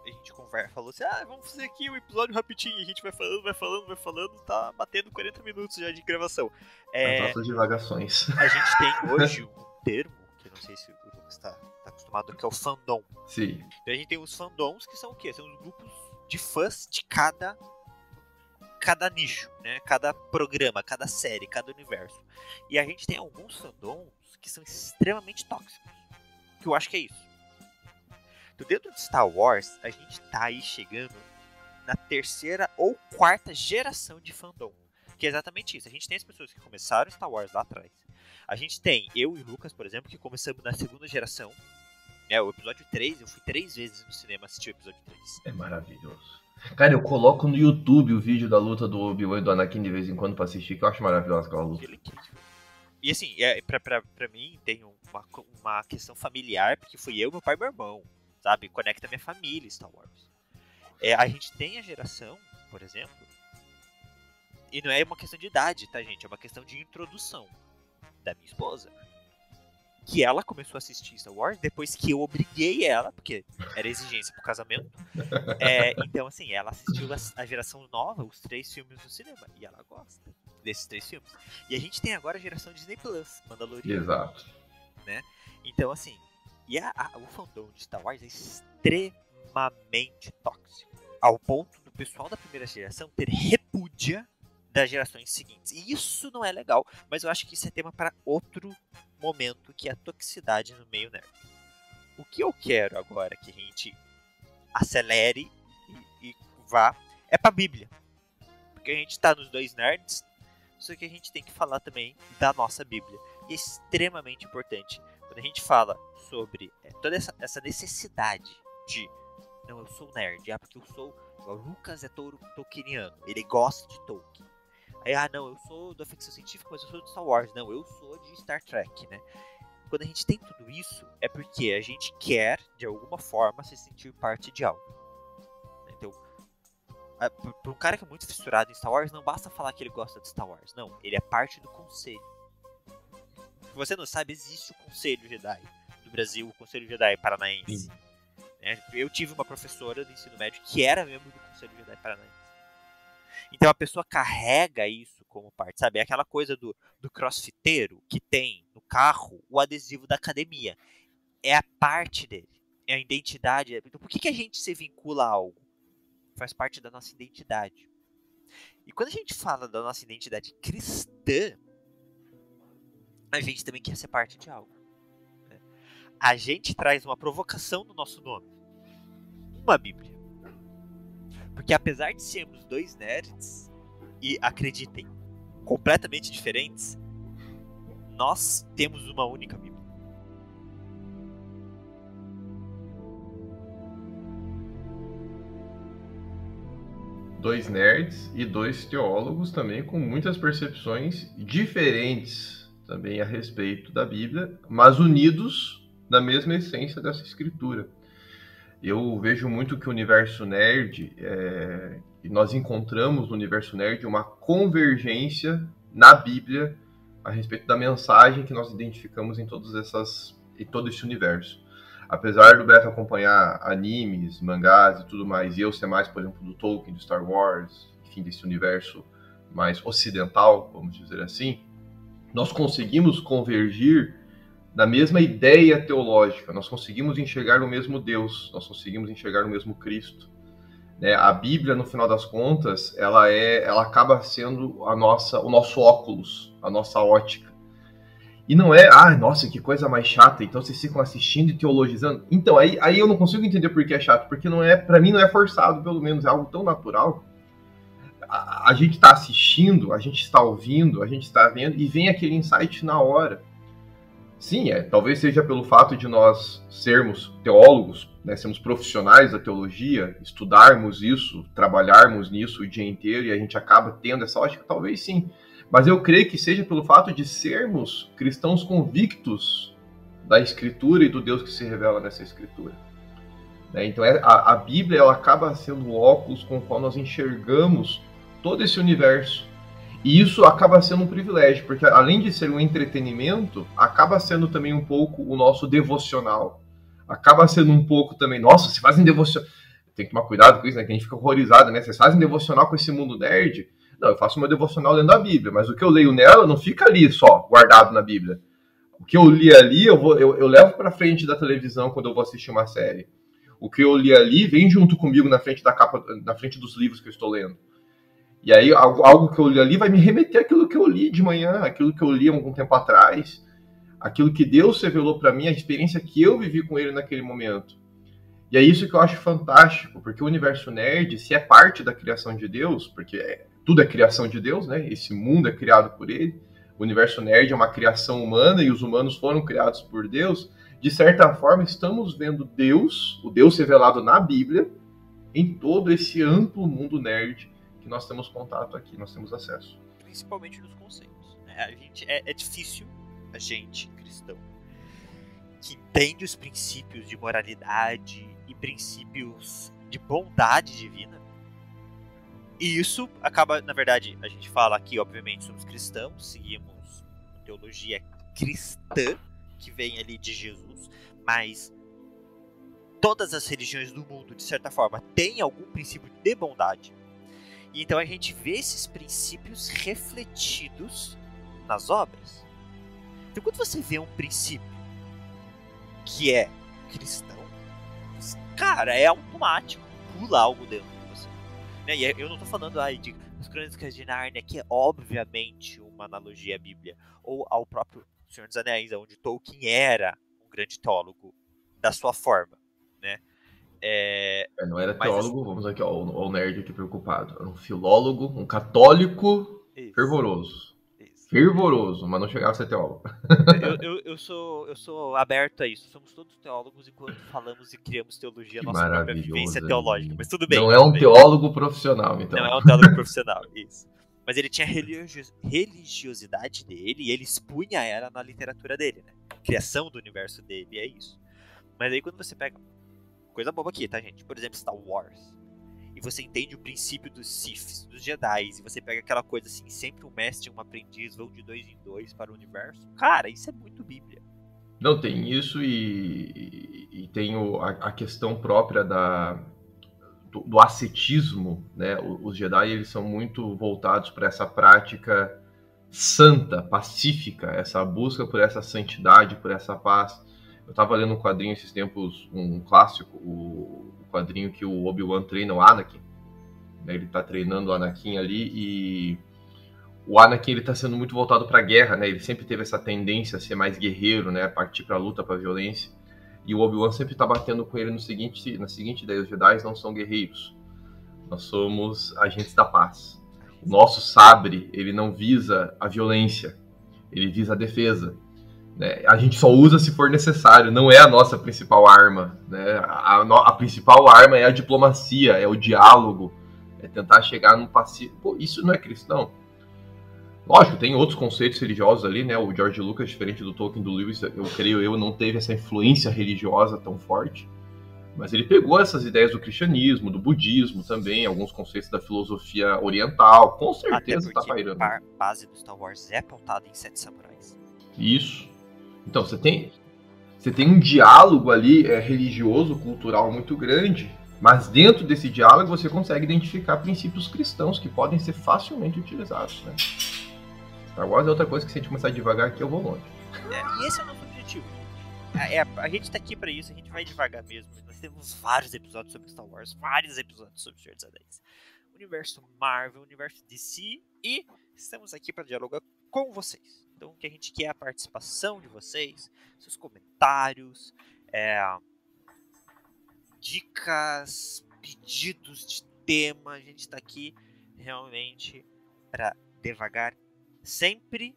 gente falou assim, vamos fazer aqui um episódio rapidinho, e a gente vai falando, tá batendo 40 minutos já de gravação. As nossas divagações. A gente tem hoje um termo, que não sei se o Lucas tá acostumado, que é o fandom. Sim. Então a gente tem os fandoms, que são o quê? São os grupos de fãs de cada nicho, né? Cada programa, cada série, cada universo. E a gente tem alguns fandoms que são extremamente tóxicos, que eu acho que é isso. Então, dentro de Star Wars, a gente tá aí chegando na 3ª ou 4ª geração de fandom. Que é exatamente isso. A gente tem as pessoas que começaram Star Wars lá atrás. A gente tem eu e o Lucas, por exemplo, que começamos na 2ª geração. O episódio 3, eu fui 3 vezes no cinema assistir o episódio 3. É maravilhoso. Cara, eu coloco no YouTube o vídeo da luta do Obi-Wan e do Anakin de vez em quando pra assistir, que eu acho maravilhosa aquela luta. E assim, pra mim tem uma questão familiar, porque fui eu, meu pai e meu irmão. Sabe? Conecta minha família, Star Wars. A gente tem a geração, por exemplo, e não é uma questão de idade, tá, gente? É uma questão de introdução da minha esposa. Que ela começou a assistir Star Wars depois que eu obriguei ela, porque era exigência pro casamento. Então, assim, ela assistiu a geração nova, os 3 filmes no cinema, e ela gosta desses 3 filmes. E a gente tem agora a geração Disney Plus, Mandalorian. Exato. Né? Então, assim, o fandom de Star Wars é extremamente tóxico. Ao ponto do pessoal da primeira geração ter repúdia das gerações seguintes. E isso não é legal, mas eu acho que isso é tema para outro momento, que é a toxicidade no meio nerd. O que eu quero agora que a gente acelere e vá é pra Bíblia. Porque a gente tá nos 2 nerds, só que a gente tem que falar também da nossa Bíblia. E é extremamente importante. Quando a gente fala sobre toda essa necessidade de não, eu sou nerd, porque eu sou, o Lucas é tolkieniano, ele gosta de Tolkien. Aí, não, eu sou da ficção científica, mas eu sou de Star Wars. Não, eu sou de Star Trek, né? Quando a gente tem tudo isso, é porque a gente quer, de alguma forma, se sentir parte de algo. Então, para um cara que é muito fissurado em Star Wars, não basta falar que ele gosta de Star Wars. Não, ele é parte do conselho. Se você não sabe, existe o Conselho Jedi do Brasil, o Conselho Jedi Paranaense. Eu tive uma professora do ensino médio que era membro do Conselho Jedi Paranaense. Então a pessoa carrega isso como parte, sabe? É aquela coisa do crossfiteiro que tem no carro o adesivo da academia. É a parte dele, é a identidade. Então por que a gente se vincula a algo? faz parte da nossa identidade. E quando a gente fala da nossa identidade cristã, a gente também quer ser parte de algo. Né? A gente traz uma provocação no nosso nome. Uma Bíblia. Porque apesar de sermos dois nerds, e acreditem, completamente diferentes, nós temos uma única Bíblia. Dois nerds e dois teólogos também com muitas percepções diferentes também a respeito da Bíblia, mas unidos na mesma essência dessa escritura. Eu vejo muito que o universo nerd, nós encontramos no universo nerd uma convergência na Bíblia a respeito da mensagem que nós identificamos em todo esse universo. Apesar do Beto acompanhar animes, mangás e tudo mais, e eu ser mais, por exemplo, do Tolkien, do Star Wars, enfim, desse universo mais ocidental, vamos dizer assim, nós conseguimos convergir na mesma ideia teológica, nós conseguimos enxergar o mesmo Deus, nós conseguimos enxergar o mesmo Cristo. Né? A Bíblia, no final das contas, ela acaba sendo o nosso óculos, a nossa ótica. E não é, nossa, que coisa mais chata, então vocês ficam assistindo e teologizando. Então, aí eu não consigo entender por que é chato, porque pra mim não é forçado, pelo menos, é algo tão natural. A gente está assistindo, a gente está ouvindo, a gente está vendo, e vem aquele insight na hora. Sim, talvez seja pelo fato de nós sermos teólogos, né, sermos profissionais da teologia, estudarmos isso, trabalharmos nisso o dia inteiro, e a gente acaba tendo essa ótica, talvez sim. Mas eu creio que seja pelo fato de sermos cristãos convictos da Escritura e do Deus que se revela nessa Escritura. Então a Bíblia ela acaba sendo o óculos com o qual nós enxergamos todo esse universo. E isso acaba sendo um privilégio, porque além de ser um entretenimento, acaba sendo também um pouco o nosso devocional. Acaba sendo um pouco também, nossa, vocês fazem devocional... Tem que tomar cuidado com isso, né? Que a gente fica horrorizado, né? Vocês fazem devocional com esse mundo nerd... Não, eu faço meu devocional lendo a Bíblia, mas o que eu leio nela não fica ali só, guardado na Bíblia. O que eu li ali, eu levo para frente da televisão quando eu vou assistir uma série. O que eu li ali vem junto comigo na frente da capa, na frente dos livros que eu estou lendo. E aí, algo que eu li ali vai me remeter àquilo que eu li de manhã, aquilo que eu li há algum tempo atrás, aquilo que Deus revelou para mim, a experiência que eu vivi com Ele naquele momento. E é isso que eu acho fantástico, porque o universo nerd, se é parte da criação de Deus, porque tudo é criação de Deus, né? Esse mundo é criado por Ele. O universo nerd é uma criação humana e os humanos foram criados por Deus. De certa forma, estamos vendo Deus, o Deus revelado na Bíblia, em todo esse amplo mundo nerd que nós temos contato aqui, nós temos acesso. Principalmente nos conceitos. Né? É difícil a gente, cristão, que entende os princípios de moralidade e princípios de bondade divina. E isso acaba, na verdade, a gente fala aqui, obviamente, somos cristãos, seguimos a teologia cristã, que vem ali de Jesus, mas todas as religiões do mundo, de certa forma, têm algum princípio de bondade. E então a gente vê esses princípios refletidos nas obras. Então quando você vê um princípio que é cristão, cara, é automático, pula algo dentro de você. E eu não tô falando de as Crônicas de Nárnia, que é obviamente uma analogia à Bíblia, ou ao próprio Senhor dos Anéis, onde Tolkien era um grande teólogo da sua forma, né? Não era teólogo, vamos aqui, ó, o nerd aqui preocupado. Era um filólogo, um católico fervoroso. Fervoroso, mas não chegava a ser teólogo. Eu sou aberto a isso. Somos todos teólogos enquanto falamos e criamos teologia, nossa própria vivência teológica. Mas tudo bem. Não é um teólogo profissional, então. Não é um teólogo profissional, isso. Mas ele tinha a religiosidade dele e ele expunha ela na literatura dele, né? A criação do universo dele, é isso. Mas aí quando você pega... Coisa boba aqui, tá, gente? Por exemplo, Star Wars. E você entende o princípio dos Siths, dos Jedi, e você pega aquela coisa assim, sempre um mestre e um aprendiz vão de 2 em 2 para o universo. Cara, isso é muito Bíblia. Não, tem isso e tem a questão própria do ascetismo, né? Os Jedi, eles são muito voltados para essa prática santa, pacífica, essa busca por essa santidade, por essa paz. Eu estava lendo um quadrinho esses tempos, um clássico, o quadrinho que o Obi-Wan treina o Anakin, né? Ele tá treinando o Anakin ali e o Anakin ele tá sendo muito voltado pra guerra, né? Ele sempre teve essa tendência a ser mais guerreiro, né? A partir pra luta, pra violência. E o Obi-Wan sempre tá batendo com ele na seguinte ideia: os Jedi não são guerreiros. Nós somos agentes da paz. O nosso sabre, ele não visa a violência, ele visa a defesa. Né? A gente só usa se for necessário, não é a nossa principal arma. Né? A principal arma é a diplomacia, é o diálogo, é tentar chegar num passivo. Pô, isso não é cristão? Lógico, tem outros conceitos religiosos ali, né? O George Lucas, diferente do Tolkien, do Lewis, não teve essa influência religiosa tão forte. Mas ele pegou essas ideias do cristianismo, do budismo também, alguns conceitos da filosofia oriental, com certeza tá pairando. A base do Star Wars é pautada em 7 samurais. Isso. Então, você tem um diálogo ali religioso, cultural muito grande, mas dentro desse diálogo você consegue identificar princípios cristãos que podem ser facilmente utilizados, né? Star Wars é outra coisa que se a gente começar devagar aqui eu vou longe. E esse é o nosso objetivo. A gente tá aqui pra isso, a gente vai devagar mesmo. Nós temos vários episódios sobre Star Wars, vários episódios sobre Senhor dos Anéis, universo Marvel, universo DC, e estamos aqui para dialogar com vocês. Então o que a gente quer é a participação de vocês, seus comentários, dicas, pedidos de tema. A gente tá aqui realmente para devagar sempre,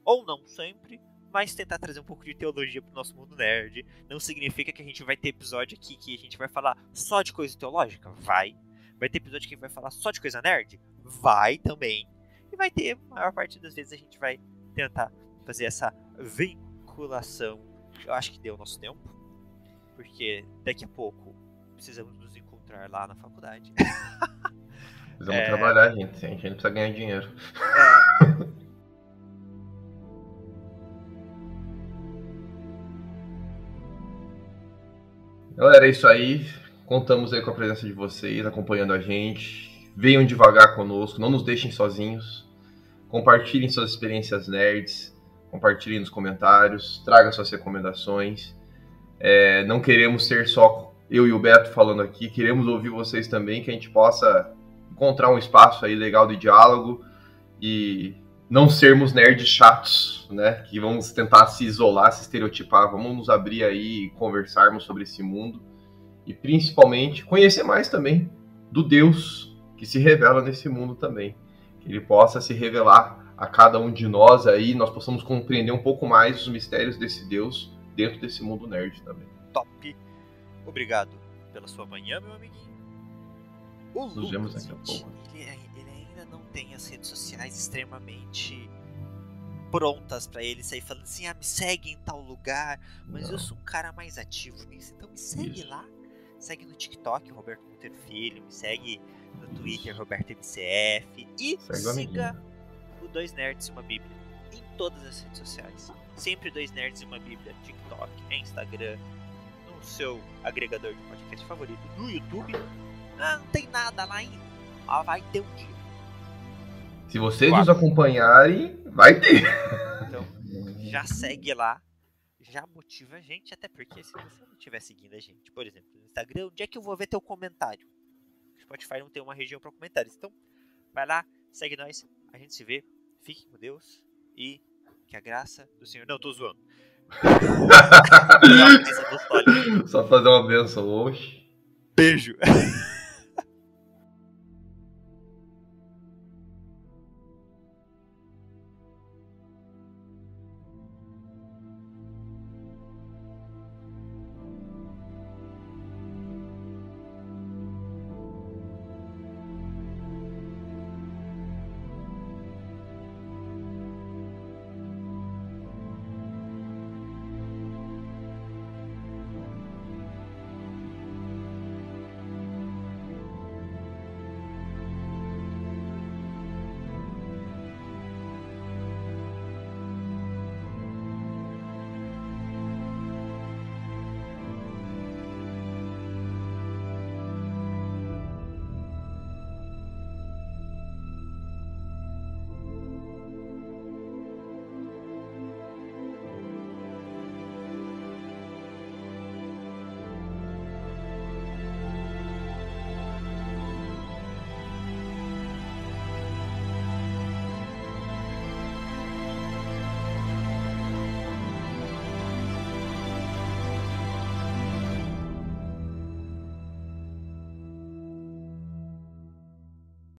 ou não sempre, mas tentar trazer um pouco de teologia pro nosso mundo nerd. Não significa que a gente vai ter episódio aqui que a gente vai falar só de coisa teológica? Vai. Vai ter episódio que vai falar só de coisa nerd? Vai também. E vai ter, a maior parte das vezes a gente vai tentar fazer essa vinculação. Eu acho que deu o nosso tempo, porque daqui a pouco precisamos nos encontrar lá na faculdade. Precisamos trabalhar, gente. A gente não precisa ganhar dinheiro. Galera, é isso aí. Contamos aí com a presença de vocês, acompanhando a gente. Venham devagar conosco, não nos deixem sozinhos. Compartilhem suas experiências nerds. Compartilhem nos comentários. Tragam suas recomendações. Não queremos ser só eu e o Beto falando aqui. Queremos ouvir vocês também, que a gente possa encontrar um espaço aí legal de diálogo e não sermos nerds chatos, né? Que vamos tentar se isolar, se estereotipar. Vamos nos abrir aí e conversarmos sobre esse mundo. E principalmente conhecer mais também do Deus que se revela nesse mundo também. Que ele possa se revelar a cada um de nós aí, nós possamos compreender um pouco mais os mistérios desse Deus dentro desse mundo nerd também. Top! Obrigado pela sua manhã, meu amiguinho. O Nos vemos Lucas, daqui a pouco. Ele ainda não tem as redes sociais extremamente prontas pra ele sair falando assim, me segue em tal lugar, mas Não. eu sou um cara mais ativo nisso, então me segue lá. Segue no TikTok, Roberto Monteiro Filho, me segue no Twitter, Roberto MCF, e siga o Dois Nerds e uma Bíblia em todas as redes sociais. Sempre Dois Nerds e uma Bíblia, TikTok, Instagram, no seu agregador de podcast favorito, no YouTube. Não tem nada lá ainda, vai ter um dia. Se vocês nos acompanharem, vai ter. Então, já segue lá, já motiva a gente, até porque se você não estiver seguindo a gente, por exemplo, no Instagram, onde é que eu vou ver teu comentário? O Spotify não tem uma região para comentários, então vai lá, segue nós, a gente se vê, fique com Deus e que a graça do Senhor... Não, tô zoando. Só fazer uma benção hoje. Beijo.